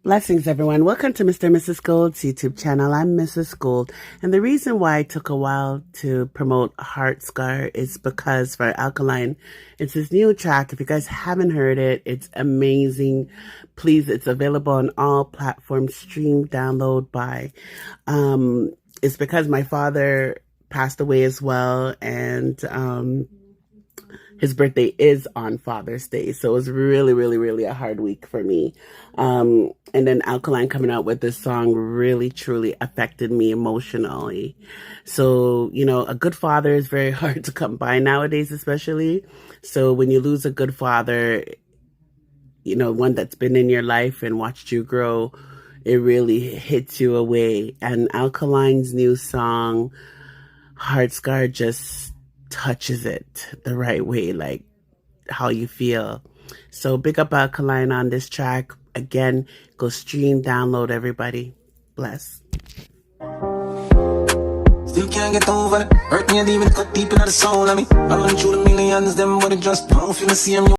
Blessings, everyone. Welcome to Mr. and Mrs. Gold's YouTube channel. I'm Mrs. Gold. And the reason why it took a while to promote Heart Scar is because for Alkaline, it's his new track. If you guys haven't heard it, it's amazing. Please, it's available on all platforms. Stream, download, buy. It's because my father passed away as well. And his birthday is on Father's Day. So it was really a hard week for me. And then Alkaline coming out with this song really, truly affected me emotionally. So, you know, a good father is very hard to come by nowadays, especially. So when you lose a good father, you know, one that's been in your life and watched you grow, it really hits you away. And Alkaline's new song, Heart Scar, just touches it the right way, like how you feel. So big up Alkaline on this track. Again, go stream, download, everybody. Bless. Still can't get over it. Hurt me and even cut deep into the soul of me. I run through the millions, them but it just don't feel the same.